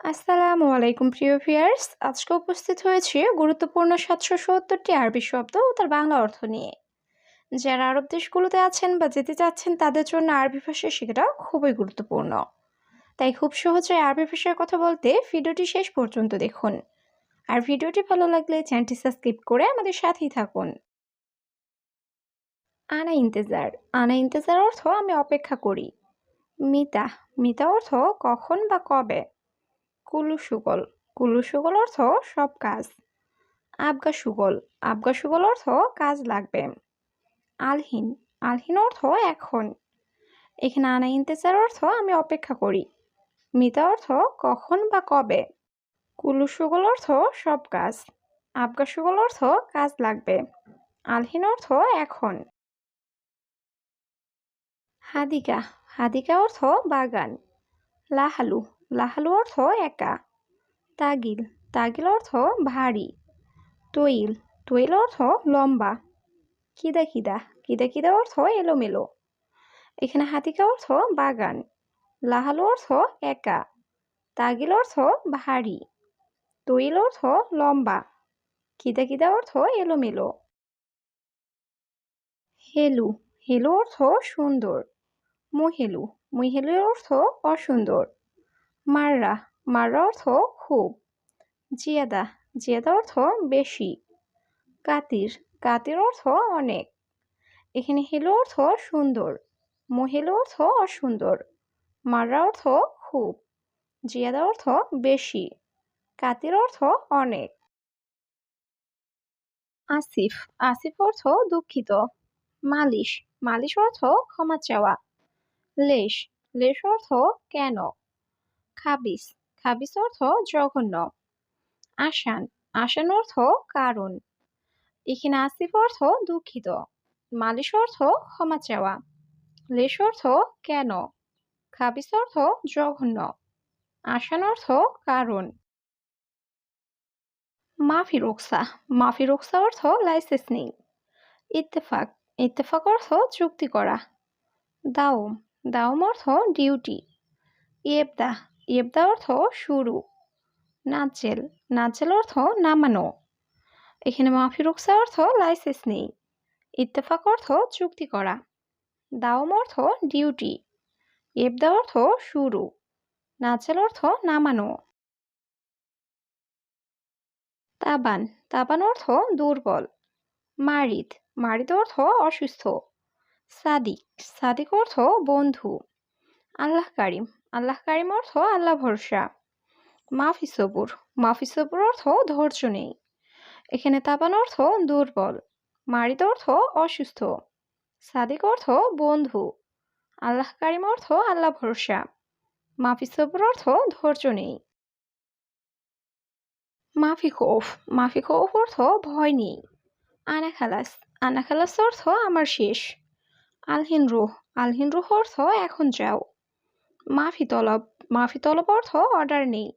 আসসালামু আলাইকুম প্রিয় ভিউয়ার্স। আজকে উপস্থিত হয়েছি গুরুত্বপূর্ণ ৭৭০টি আরবি শব্দ ও তার বাংলা অর্থ নিয়ে। যারা আরব দেশগুলোতে আছেন বা যেতে চাচ্ছেন তাদের জন্য আরবি ভাষা শেখাটা খুবই গুরুত্বপূর্ণ। তাই খুব সহজে আরবি ভাষায় কথা বলতে ভিডিওটি শেষ পর্যন্ত দেখুন। আর ভিডিওটি ভালো লাগলে চ্যানেলটি সাবস্ক্রাইব করে আমাদের সাথেই থাকুন। আনা ইন্তেজার। আনা ইন্তেজার অর্থ আমি অপেক্ষা করি। মিতা। মিতা অর্থ কখন বা কবে। কুলু সুগল। কুলু সুগল অর্থ সব কাজ। আবগা সুগল। আবগা সুগল অর্থ কাজ লাগবে। আলহিন। আলহিন অর্থ এখন। এখানে আনা ইন্তেজার অর্থ আমি অপেক্ষা করি। মিতা অর্থ কখন বা কবে। কুলু সুগল অর্থ সব কাজ। আবগা সুগল অর্থ কাজ লাগবে। আলহিন অর্থ এখন। হাদিকা। হাদিকা অর্থ বাগান। লাহালু। লাহালু অর্থ একা। তাগিল। তাগিল অর্থ ভারী। তৈল। তৈল অর্থ লম্বা। কিদা কিদা। কিদা কিদা অর্থ এলোমেলো। এখানে হাতিকা অর্থ বাগান। লাহালু অর্থ একা। তাগিল অর্থ ভারী। তৈল অর্থ লম্বা। কিদা কিদা অর্থ এলোমেলো। হেলু। হেলু অর্থ সুন্দর। মুহেলু। মুহেলু অর্থ অসুন্দর। মাররা। মাররা অর্থ খুব। জিয়াদা। জিয়াদা অর্থ বেশি। কাতির। কাতির অর্থ অনেক। এখানে হেলু অর্থ সুন্দর। মহেলু অর্থ অসুন্দর। মাররা অর্থ খুব। জিয়াদা অর্থ বেশি। কাতির অর্থ অনেক। আসিফ। আসিফ অর্থ দুঃখিত। মালিশ। মালিশ অর্থ ক্ষমা চাওয়া। লেশ। লেশ অর্থ কেন। খাবিস। খাবিস অর্থ জঘন্য। আসান। আসান অর্থ কারণ। এখানে আসিফ অর্থ দুঃখিত। মালিশ অর্থ ক্ষমা চাওয়া। লেশ অর্থ কেন। খাবিস অর্থ জঘন্য। আসান অর্থ কারণ। মাফি রুকসা। মাফি রুকসা অর্থ লাইসেন্স নেই। ইত্তেফাক। ইত্তেফাক অর্থ চুক্তি করা। দাওম। দাওম অর্থ ডিউটি। ইয়েবদা। ইয়েবদা অর্থ শুরু। নাজেল। নাজেল অর্থ নামানো। এখানে মাফি রুকসা অর্থ লাইসেন্স নেই। ইত্তেফাক অর্থ চুক্তি করা। দাওম অর্থ ডিউটি। ইয়েবদা অর্থ শুরু। নাজেল অর্থ নামানো। তাবান। তাবান অর্থ দুর্বল। মারিদ। মারিদ অর্থ অসুস্থ। সাদিক। সাদিক অর্থ বন্ধু। আল্লাহ কারিম। আল্লাহ কারিম অর্থ আল্লাহ ভরসা। মাফি সবুর। মাফি সবুর অর্থ ধৈর্য নেই। এখানে তাবান অর্থ দুর্বল। মারিদ অর্থ অসুস্থ। সাদিক অর্থ বন্ধু। আল্লাহ কারিম অর্থ আল্লাহ ভরসা। মাফি সবুর অর্থ ধৈর্য নেই। মাফি খৌফ। মাফি খৌফ অর্থ ভয় নেই। আনা খালাস। আনা খালাস অর্থ আমার শেষ। আলহিন রুহ। আলহিন রুহ অর্থ এখন যাও। মাফি তলব। মাফি তলব অর্থ অর্ডার নেই।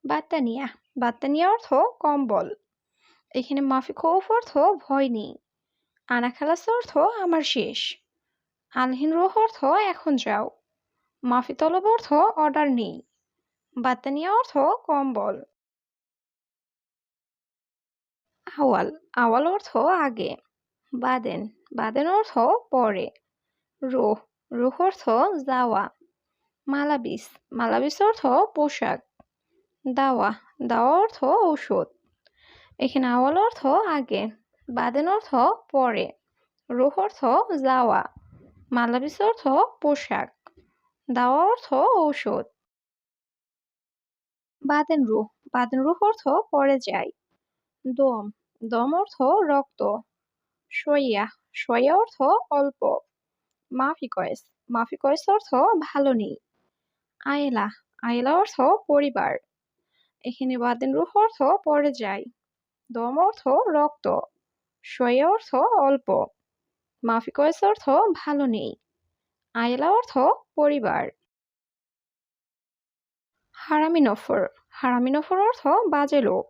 বাত্তানিয়া। বাত্তানিয়া অর্থ কম্বল। এখানে মাফি খৌফ অর্থ ভয় নেই। আনা খালাস অর্থ আমার শেষ। আলহিন রুহ অর্থ এখন যাও। মাফি তলব অর্থ অর্ডার নেই। বাত্তানিয়া অর্থ কম্বল। আওয়াল। আওয়াল অর্থ আগে। বাদেন। বাদেন অর্থ পরে। রুহ। রুহ অর্থ যাওয়া। মালাবিস। মালাবিস অর্থ পোশাক। দাওয়া। দাওয়া অর্থ ঔষধ। এখানে আওয়াল অর্থ আগে। বাদেন অর্থ পরে। রুহ অর্থ যাওয়া। মালাবিস অর্থ পোশাক। দাওয়া অর্থ ঔষধ। বাদেন রুহ। বাদেন রুহ অর্থ পরে যায়। দম। দম অর্থ রক্ত। সইয়া। সইয়া অর্থ অল্প। মাফি কয়েস। মাফি কয়েস অর্থ ভালো নেই। আয়েলা। আয়েলা অর্থ পরিবার। এখানে বাদেন রুহ অর্থ পরে যায়। দম অর্থ রক্ত। সইয়া অর্থ অল্প। মাফি কয়েস অর্থ ভালো নেই। আয়েলা অর্থ পরিবার। হারামি নফর। হারামি নফর অর্থ বাজে লোক।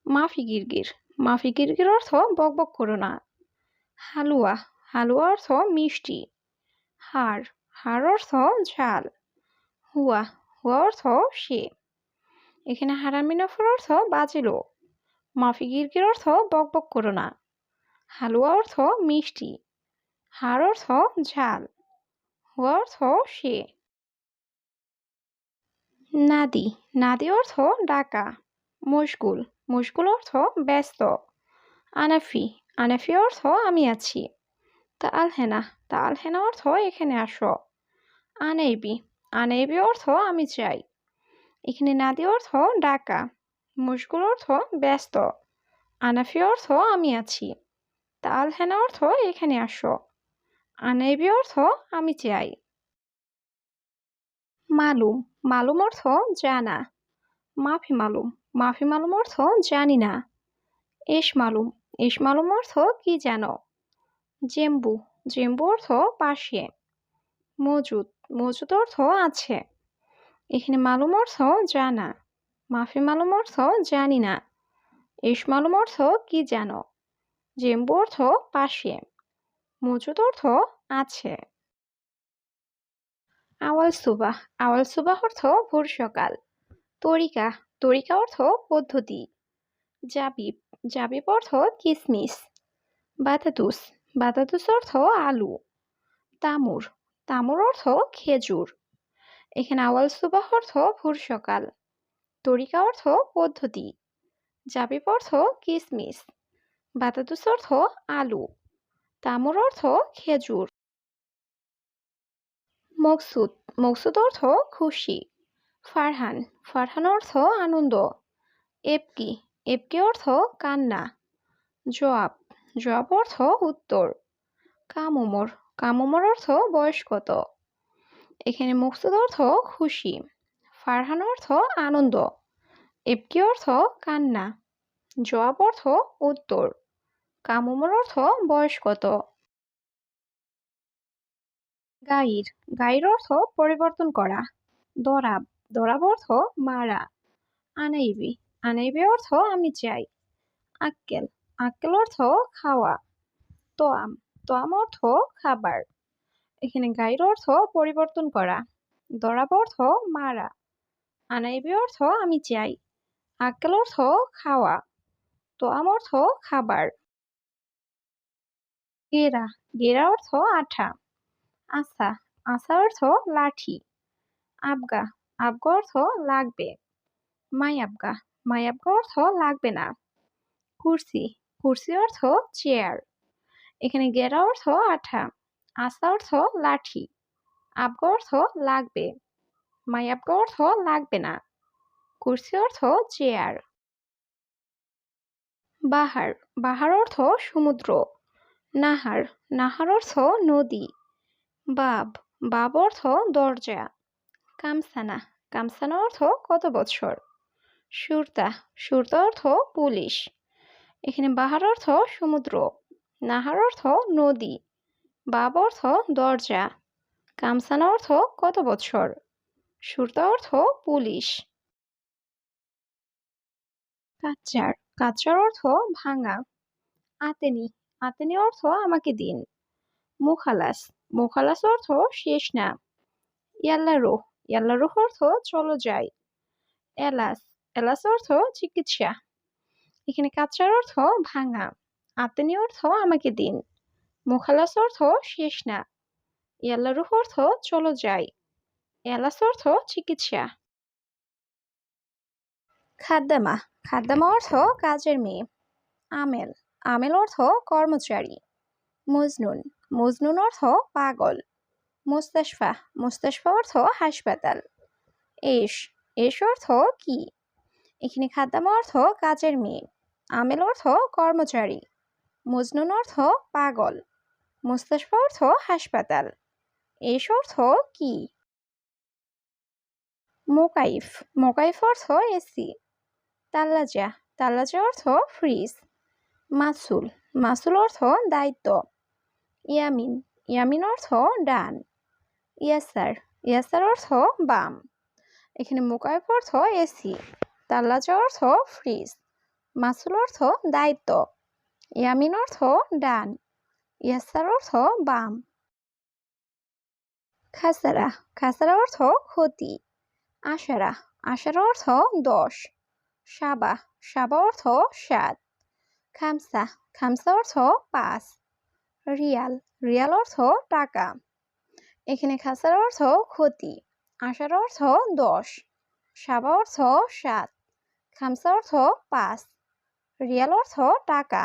মাফি গিরগির। মাফি গিরগির অর্থ বকবক করো না। হালুয়া। হালুয়া অর্থ মিষ্টি। হাড়। হাড় অর্থ ঝাল। হুয়া। হুয়া অর্থ সে। এখানে হারামিনফার অর্থ বাজে লোক। মাফি গিরগির অর্থ বকবক করো না। হালুয়া অর্থ মিষ্টি। হাড় অর্থ ঝাল। হুয়া অর্থ সে। নাদি, নাদি অর্থ ডাকা। মশগুল, মশগুল অর্থ ব্যস্ত। আনাফি, আনাফি অর্থ আমি আছি। তাল হেনা, তাল হেনা অর্থ এখানে আসো। আনাইবি, আনাইবি অর্থ আমি চাই। এখানে নাদি অর্থ ডাকা। মশগুল অর্থ ব্যস্ত। আনাফি অর্থ আমি আছি। তাল হেনা অর্থ এখানে আসো। আনাইবি অর্থ আমি চাই। মালুম, মালুম অর্থ জানা। মাফি মালুম, মাফি মালুম অর্থ জানি না। এস মালুম, এস মালুম অর্থ কি জানো। জেম্বু, জেম্বু অর্থ পাশে। মজুদ, মজুদ অর্থ আছে। এখানে মালুম অর্থ জানা। মাফি মালুম অর্থ জানি না। এস মালুম অর্থ কি জানো। জেম্বু অর্থ পাশে। মজুদ অর্থ আছে। আওয়াল সুবাহ, আওয়াল সুবাহ অর্থ ভোর সকাল। তরিকা, তরিকা অর্থ পদ্ধতি। জাবিব, জাবিব অর্থ কিসমিস। বাতাতুস, বাতাতুস অর্থ আলু। তামুর, তামুর অর্থ খেজুর। এখানে আওয়াল সুবাহ অর্থ ভোর সকাল। তরিকা অর্থ পদ্ধতি। জাবিব অর্থ কিসমিস। বাতাতুস অর্থ আলু। তামুর অর্থ খেজুর। মকসুদ, মকসুদ অর্থ খুশি। ফারহান, ফারহান অর্থ আনন্দ। এবকি, এবকি অর্থ কান্না। জবাব, জবাব অর্থ উত্তর। কাম উমর, কাম উমর অর্থ বয়স কত। এখানে মকসুদ অর্থ খুশি। ফারহান অর্থ আনন্দ। এবকি অর্থ কান্না। জবাব অর্থ উত্তর। কাম উমর অর্থ বয়স কত। গাইর, গাইর অর্থ পরিবর্তন করা। দরাব, দরাব অর্থ মারা। আনাইবি, আনাইবি অর্থ আমি চাই। আক্কেল, আক্কেল অর্থ খাওয়া। তোয়াম, তোয়াম অর্থ খাবার। এখানে গাইর অর্থ পরিবর্তন করা। দরাব অর্থ মারা। আনাইবি অর্থ আমি চাই। আক্কেল অর্থ খাওয়া। তোয়াম অর্থ খাবার। গেরা, গেরা অর্থ আঠা। আসা, আসা অর্থ লাঠি। আবগা, আবগা অর্থ লাগবে। মাই আবগা, মাই আবগা অর্থ লাগবে না। কুরসি, কুরসি অর্থ চেয়ার। এখানে গেরা অর্থ আঠা। আসা অর্থ লাঠি। আবগা অর্থ লাগবে। মাই আবগা অর্থ লাগবে না। কুরসি অর্থ চেয়ার। বাহার, বাহার অর্থ সমুদ্র। নাহার, নাহার অর্থ নদী। বাব, বাব অর্থ দরজা। কামসানা, কামসানা অর্থ কত বছর। সুরতা, সুরতা অর্থ পুলিশ। এখানে বাহার অর্থ সমুদ্র। নাহার অর্থ নদী। বাব অর্থ দরজা। কামসানা অর্থ কত বছর। সুরতা অর্থ পুলিশ। কাচ্চার, কাচ্চার অর্থ ভাঙা। আতেনি, আতেনি অর্থ আমাকে দিন। মুখালাস, মুখালাস অর্থ শেষ না। ইয়াল্লা রুহ, ইয়াল্লা রুহ অর্থ চলো যাই। এলাস, এলাস অর্থ চিকিৎসা। এখানে কাচ্চার অর্থ ভাঙা। আতেনি অর্থ আমাকে দিন। মুখালাস অর্থ শেষ না। ইয়াল্লা রুহ অর্থ চলো যাই। এলাস অর্থ চিকিৎসা। খাদ্দামা, খাদ্দামা অর্থ কাজের মেয়ে। আমেল, আমেল অর্থ কর্মচারী। মজনুন, মজনুন অর্থ পাগল। মুস্তাশফা, মুস্তাশফা অর্থ হাসপাতাল। এশ, এশ অর্থ কি। এখানে খাদ্দামা অর্থ কাজের মেয়ে। আমেল অর্থ কর্মচারী। মজনুন অর্থ পাগল। মুস্তাশফা অর্থ হাসপাতাল। এশ অর্থ কি। মোকাইফ, মোকাইফ অর্থ এসি। তাল্লাজা, তাল্লাজা অর্থ ফ্রিজ। মাসুল, মাসুল অর্থ দায়িত্ব। ইয়ামিন, ইয়ামিন অর্থ ডান। ইয়াসার, ইয়াসার অর্থ বাম। এখানে মোকাইফ অর্থ এসি। তাল্লাজা অর্থ ফ্রিজ। মাসুল অর্থ দায়িত্ব। ইয়ামিন অর্থ ডান। ইয়াসার অর্থ বাম। খাসারা, খাসারা অর্থ ক্ষতি। আশারা, আশার অর্থ 10, সাবা, সাবা অর্থ 7, খামসা, খামসা অর্থ 5, রিয়াল, রিয়াল অর্থ টাকা। এখানে খাসার অর্থ ক্ষতি, আশার অর্থ 10, সাবা অর্থ 7, খামসা অর্থ 5, রিয়াল অর্থ টাকা।